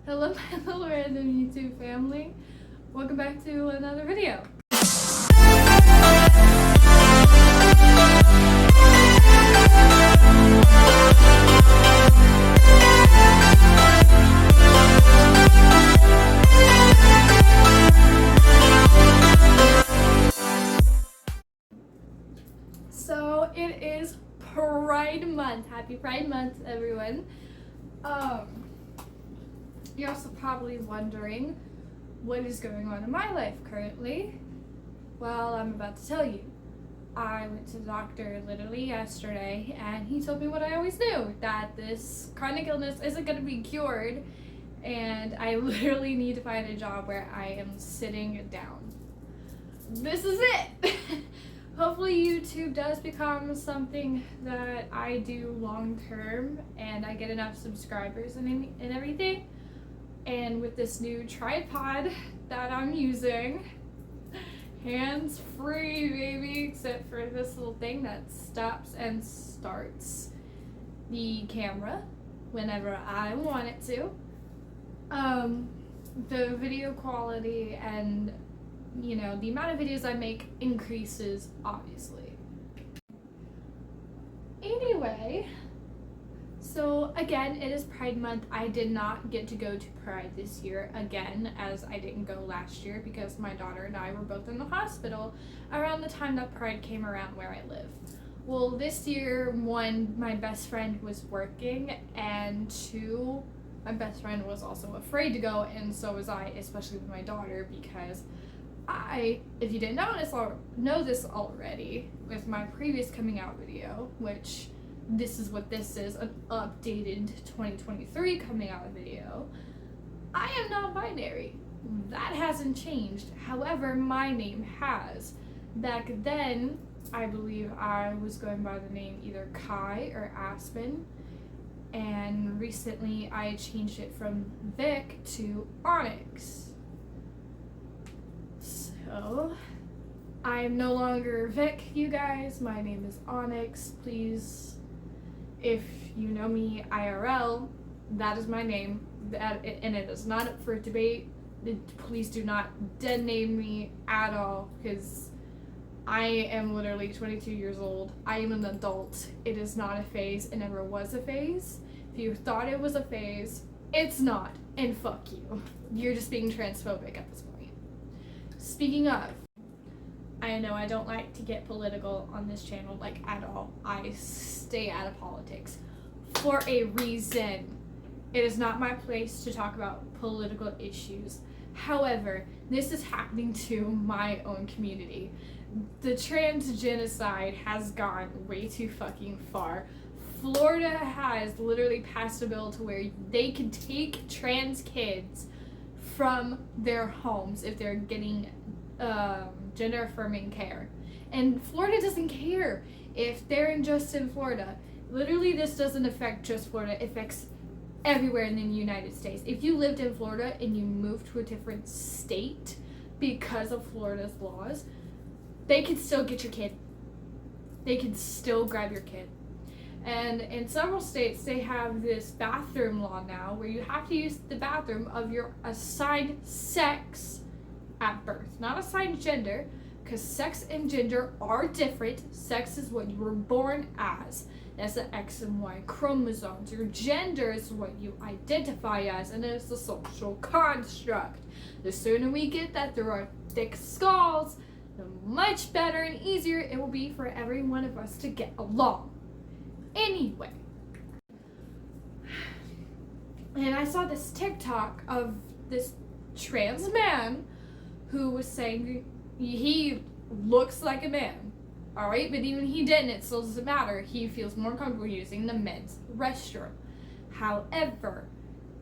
Hello my little random YouTube family. Welcome back to another video. So it is Pride Month. Happy Pride Month, everyone. You're also probably wondering what is going on in my life currently. Well, I'm about to tell you. I went to the doctor literally yesterday and he told me what I always knew, that this chronic illness isn't going to be cured and I literally need to find a job where I am sitting down. This is it! Hopefully YouTube does become something that I do long term and I get enough subscribers and everything. And with this new tripod that I'm using, hands free baby, except for this little thing that stops and starts the camera whenever I want it to. The video quality and the amount of videos I make increases, obviously. Anyway, so again, it is Pride Month. I did not get to go to Pride this year again, as I didn't go last year because my daughter and I were both in the hospital around the time that Pride came around where I live. Well, this year, one, my best friend was working, and two, my best friend was also afraid to go, and so was I, especially with my daughter, because if you didn't know this already, with my previous coming out video, which this is what this is, an updated 2023 coming out video, I am non-binary. That hasn't changed. However, my name has. Back then, I believe I was going by the name either Kai or Aspen, and recently I changed it from Vic to Onyx. So, I am no longer Vic, you guys. My name is Onyx. Please, if you know me IRL, that is my name, and it is not up for debate. Please do not dead name me at all, because I am literally 22 years old. I am an adult. It is not a phase. It never was a phase. If you thought it was a phase, it's not, and fuck you. You're just being transphobic at this point. Speaking of, I know I don't like to get political on this channel, like, at all. I stay out of politics for a reason. It is not my place to talk about political issues. However, this is happening to my own community. The trans genocide has gone way too fucking far. Florida has literally passed a bill to where they can take trans kids from their homes if they're getting gender affirming care, and Florida doesn't care if they're just in Florida. Literally, this doesn't affect just Florida, it affects everywhere in the United States. If you lived in Florida and you moved to a different state because of Florida's laws, they can still get your kid. They can still grab your kid. And in several states, they have this bathroom law now where you have to use the bathroom of your assigned sex at birth. Not assigned gender, because sex and gender are different. Sex is what you were born as. That's the X and Y chromosomes. Your gender is what you identify as, and it's a social construct. The sooner we get that through our thick skulls, the much better and easier it will be for every one of us to get along. Anyway, and I saw this TikTok of this trans man who was saying he looks like a man, alright, but even he didn't, it still doesn't matter. He feels more comfortable using the men's restroom. However,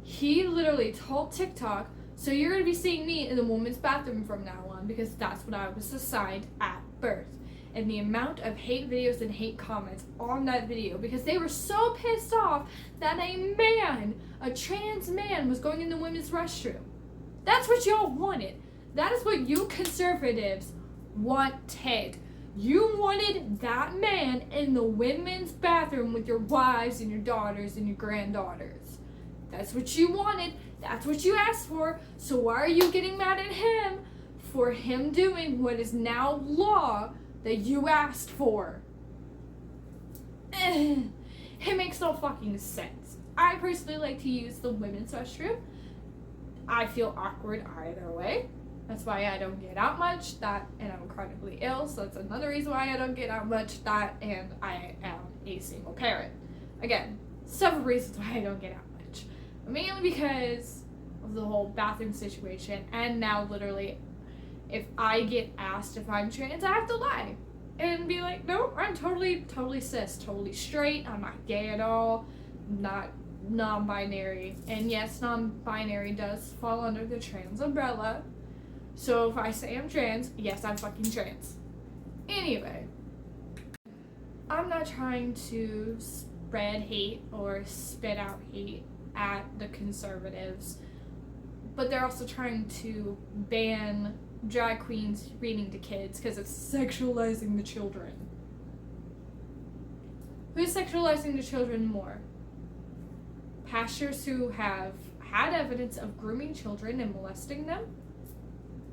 he literally told TikTok, so you're going to be seeing me in the woman's bathroom from now on, because that's what I was assigned at birth. And the amount of hate videos and hate comments on that video, because they were so pissed off that a trans man was going in the women's restroom. That's what y'all wanted. That is what you conservatives wanted. You wanted that man in the women's bathroom with your wives and your daughters and your granddaughters. That's what you wanted. That's what you asked for. So why are you getting mad at him for him doing what is now law that you asked for? It makes no fucking sense. I personally like to use the women's restroom. I feel awkward either way. That's why I don't get out much. That, and I'm chronically ill, so that's another reason why I don't get out much. That, and I am a single parent. Again, several reasons why I don't get out much. Mainly because of the whole bathroom situation, and now literally, if I get asked if I'm trans, I have to lie. And be like, no, I'm totally cis, totally straight, I'm not gay at all, not non-binary. And yes, non-binary does fall under the trans umbrella. So if I say I'm trans, yes, I'm fucking trans. Anyway, I'm not trying to spread hate or spit out hate at the conservatives, but they're also trying to ban drag queens reading to kids because it's sexualizing the children. Who's sexualizing the children more? Pastors who have had evidence of grooming children and molesting them?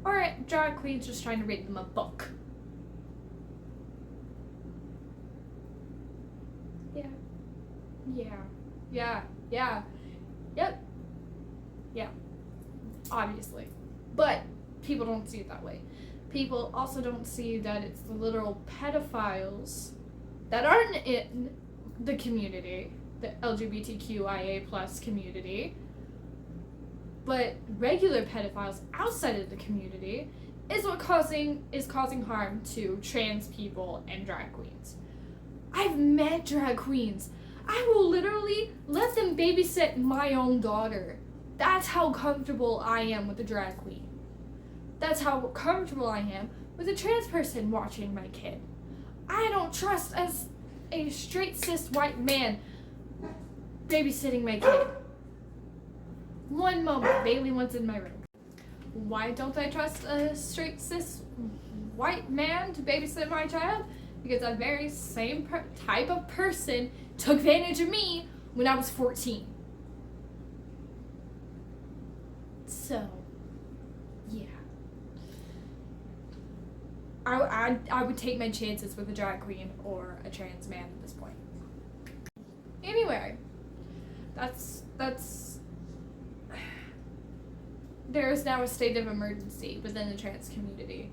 Or drag queens just trying to read them a book? Yeah. Obviously. But people don't see it that way. People also don't see that it's the literal pedophiles that aren't in the community, the LGBTQIA plus community, but regular pedophiles outside of the community is causing harm to trans people and drag queens. I've met drag queens. I will literally let them babysit my own daughter. That's how comfortable I am with a drag queen. That's how comfortable I am with a trans person watching my kid. I don't trust as a straight cis white man babysitting my kid. One moment, Bailey wants in my room. Why don't I trust a straight cis white man to babysit my child? Because that very same type of person took advantage of me when I was 14. So, yeah. I would take my chances with a drag queen or a trans man at this point. Anyway, that's there is now a state of emergency within the trans community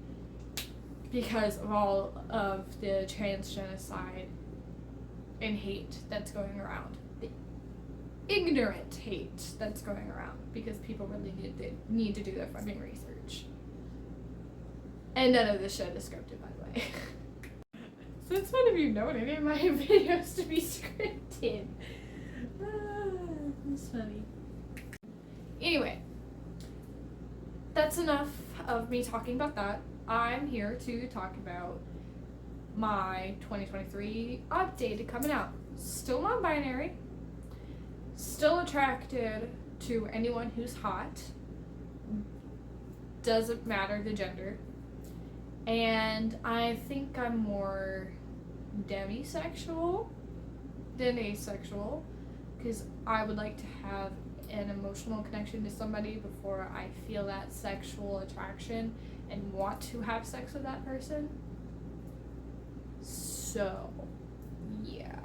because of all of the trans genocide and hate that's going around. The ignorant hate that's going around because people really need to do their fucking research. And none of this shit is scripted, by the way. Since when have you known any of my videos to be scripted? It's funny. Anyway, that's enough of me talking about that. I'm here to talk about my 2023 update coming out. Still non-binary. Still attracted to anyone who's hot. Doesn't matter the gender. And I think I'm more demisexual than asexual because I would like to have an emotional connection to somebody before I feel that sexual attraction and want to have sex with that person. So, yeah.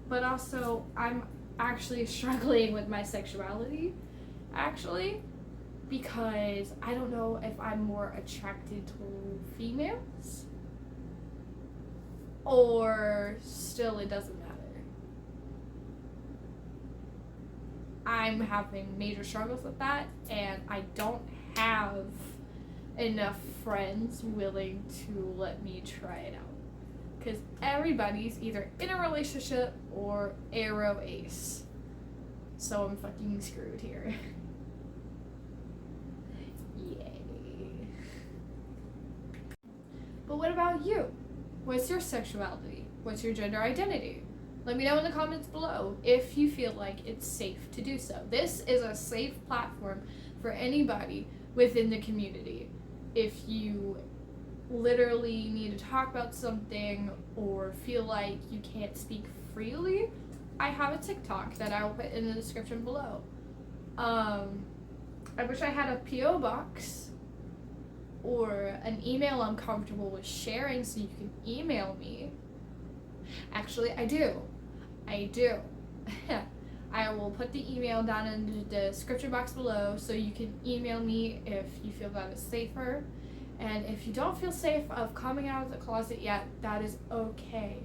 But also, I'm actually struggling with my sexuality, actually, because I don't know if I'm more attracted to females or still it doesn't matter. I'm having major struggles with that, and I don't have enough friends willing to let me try it out. Because everybody's either in a relationship or aro ace. So I'm fucking screwed here. Yay. But what about you? What's your sexuality? What's your gender identity? Let me know in the comments below if you feel like it's safe to do so. This is a safe platform for anybody within the community. If you literally need to talk about something or feel like you can't speak freely, I have a TikTok that I will put in the description below. I wish I had a P.O. box or an email I'm comfortable with sharing so you can email me. Actually, I do. I will put the email down in the description box below so you can email me if you feel that is safer. And if you don't feel safe of coming out of the closet yet, that is okay.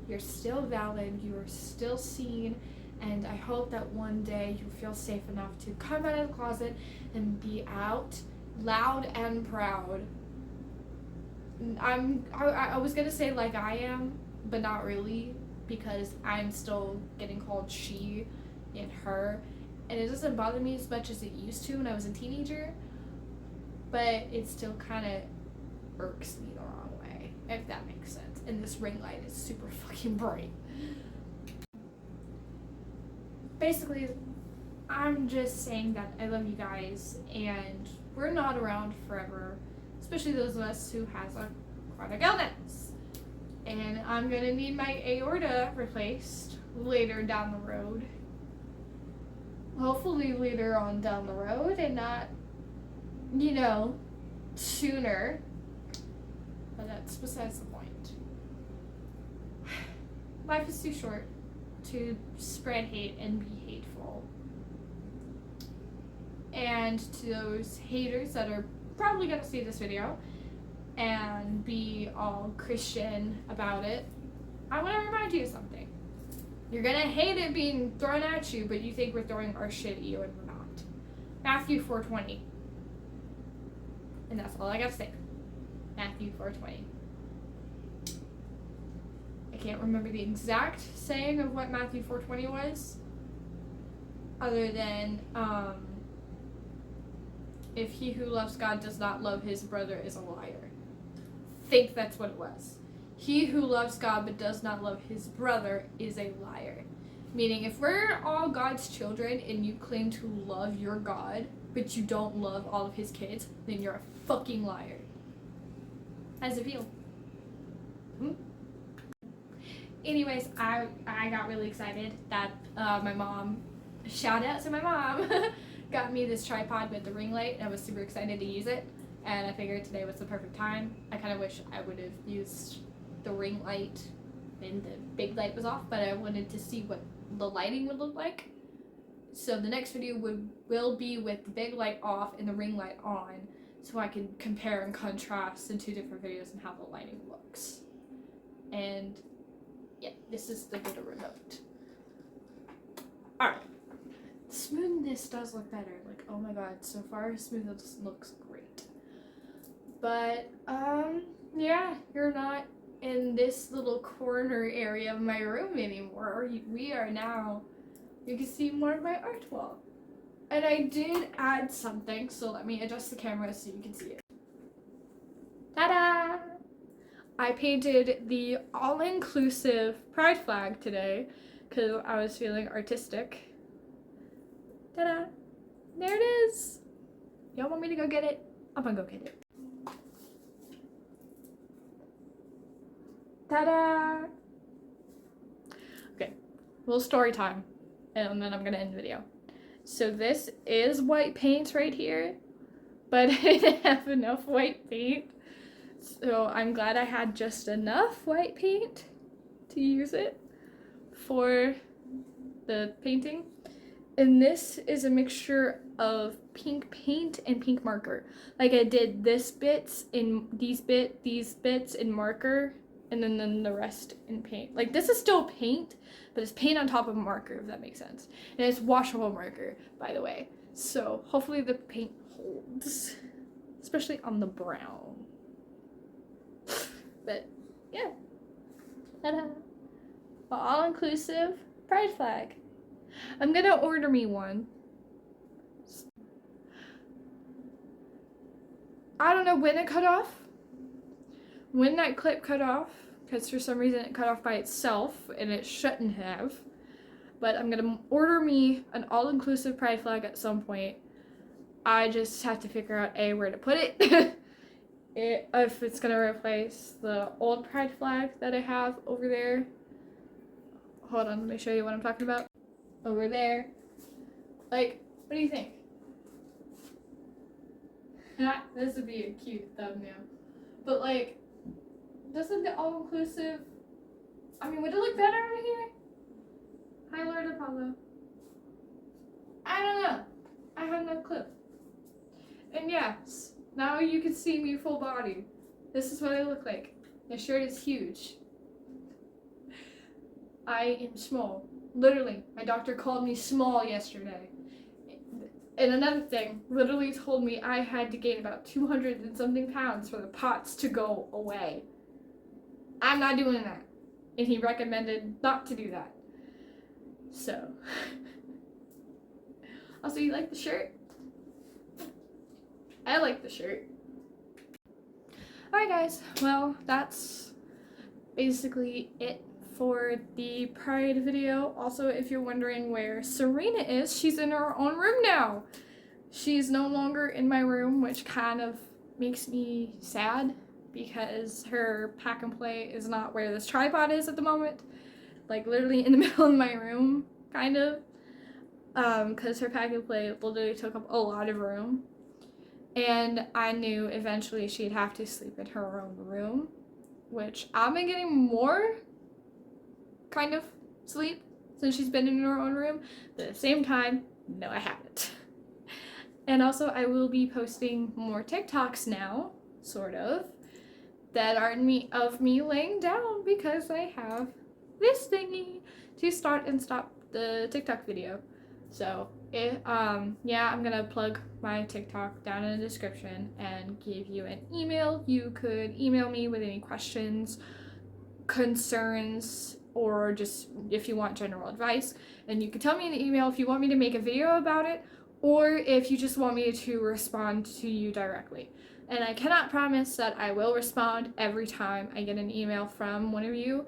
You're still valid, you are still seen, and I hope that one day you feel safe enough to come out of the closet and be out loud and proud. I was gonna say like I am, but not really, because I'm still getting called she and her, and it doesn't bother me as much as it used to when I was a teenager, but it still kind of irks me the wrong way, if that makes sense. And this ring light is super fucking bright. Basically, I'm just saying that I love you guys, and we're not around forever, especially those of us who has a chronic illness. And I'm gonna need my aorta replaced later down the road. Hopefully later on down the road and not, sooner. But that's besides the point. Life is too short to spread hate and be hateful. And to those haters that are probably gonna see this video and be all Christian about it, I want to remind you of something. You're gonna hate it being thrown at you, but you think we're throwing our shit at you, and we're not. Matthew 4:20. And that's all I gotta say. Matthew 4:20. I can't remember the exact saying of what Matthew 4:20 was, other than, if he who loves God does not love his brother is a liar. Think that's what it was. He who loves God but does not love his brother is a liar. Meaning, if we're all God's children and you claim to love your God, but you don't love all of his kids, then you're a fucking liar. How's it feel? Anyways, I got really excited that my mom, shout out to my mom, got me this tripod with the ring light, and I was super excited to use it. And I figured today was the perfect time. I kind of wish I would have used the ring light and the big light was off, but I wanted to see what the lighting would look like. So the next video will be with the big light off and the ring light on, so I can compare and contrast the two different videos and how the lighting looks. And yeah, this is the little remote. Alright. Smoothness does look better. Like, oh my god, so far smoothness looks great. But, yeah, you're not in this little corner area of my room anymore. We are now, you can see more of my art wall. And I did add something, so let me adjust the camera so you can see it. Ta-da! I painted the all-inclusive pride flag today because I was feeling artistic. Ta-da! There it is! Y'all want me to go get it? I'm gonna go get it. Ta-da! Okay, little story time, and then I'm gonna end the video. So this is white paint right here, but I didn't have enough white paint. So I'm glad I had just enough white paint to use it for the painting. And this is a mixture of pink paint and pink marker. Like I did these bits in marker, and then the rest in paint. Like this is still paint, but it's paint on top of marker, if that makes sense. And it's washable marker, by the way. So hopefully the paint holds, especially on the brown. But yeah, ta-da. All-inclusive pride flag. I'm gonna order me one. I don't know when it cut off, when that clip cut off, because for some reason it cut off by itself and it shouldn't have. But I'm gonna order me an all-inclusive pride flag at some point. I just have to figure out where to put it. If it's gonna replace the old pride flag that I have over there. hold on, let me show you what I'm talking about. Over there. Like, what do you think? This would be a cute thumbnail. But like, doesn't the all-inclusive, I mean, would it look better over here? Hi, Lord Apollo. I don't know. I have no clue. And yes, now you can see me full body. This is what I look like. The shirt is huge. I am small. Literally, my doctor called me small yesterday. And another thing, literally told me I had to gain about 200 and something pounds for the POTS to go away. I'm not doing that. And he recommended not to do that. So. Also, you like the shirt? I like the shirt. Alright guys, well, that's basically it for the Pride video. Also, if you're wondering where Serena is, she's in her own room now. She's no longer in my room, which kind of makes me sad because her pack and play is not where this tripod is at the moment. Like literally in the middle of my room, kind of. Because her pack and play literally took up a lot of room. And I knew eventually she'd have to sleep in her own room, which I've been getting more kind of sleep since she's been in her own room, but at the same time, no, I haven't. And also, I will be posting more TikToks now, sort of, that are of me laying down because I have this thingy to start and stop the TikTok video. So, yeah, I'm gonna plug my TikTok down in the description and give you an email. You could email me with any questions, concerns, or just if you want general advice. And you can tell me in the email if you want me to make a video about it, or if you just want me to respond to you directly. And I cannot promise that I will respond every time I get an email from one of you,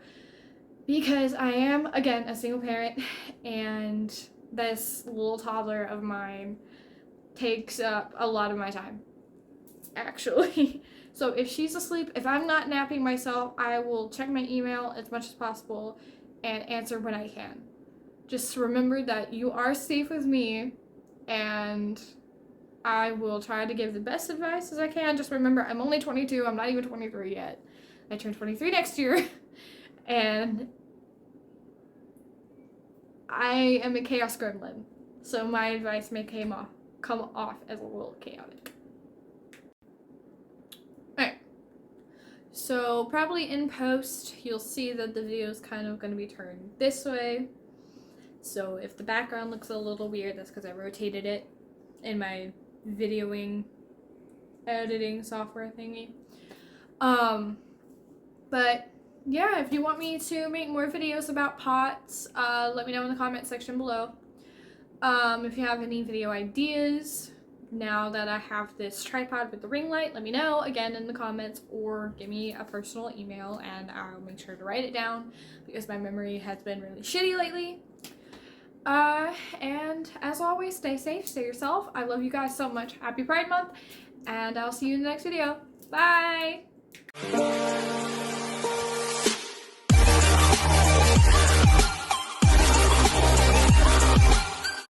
because I am, again, a single parent, and this little toddler of mine takes up a lot of my time, actually. So if she's asleep, if I'm not napping myself, I will check my email as much as possible and answer when I can. Just remember that you are safe with me, and I will try to give the best advice as I can. Just remember, I'm only 22. I'm not even 23 yet. I turn 23 next year. And I am a chaos gremlin. So my advice may come off as a little chaotic. Alright. So probably in post, you'll see that the video is kind of going to be turned this way. So if the background looks a little weird, that's because I rotated it in my videoing editing software thingy. But yeah, if you want me to make more videos about POTS, let me know in the comment section below. If you have any video ideas, now that I have this tripod with the ring light, let me know again in the comments, or give me a personal email and I'll make sure to write it down because my memory has been really shitty lately. And as always, stay safe, stay yourself. I love you guys so much. Happy Pride Month, and I'll see you in the next video. Bye!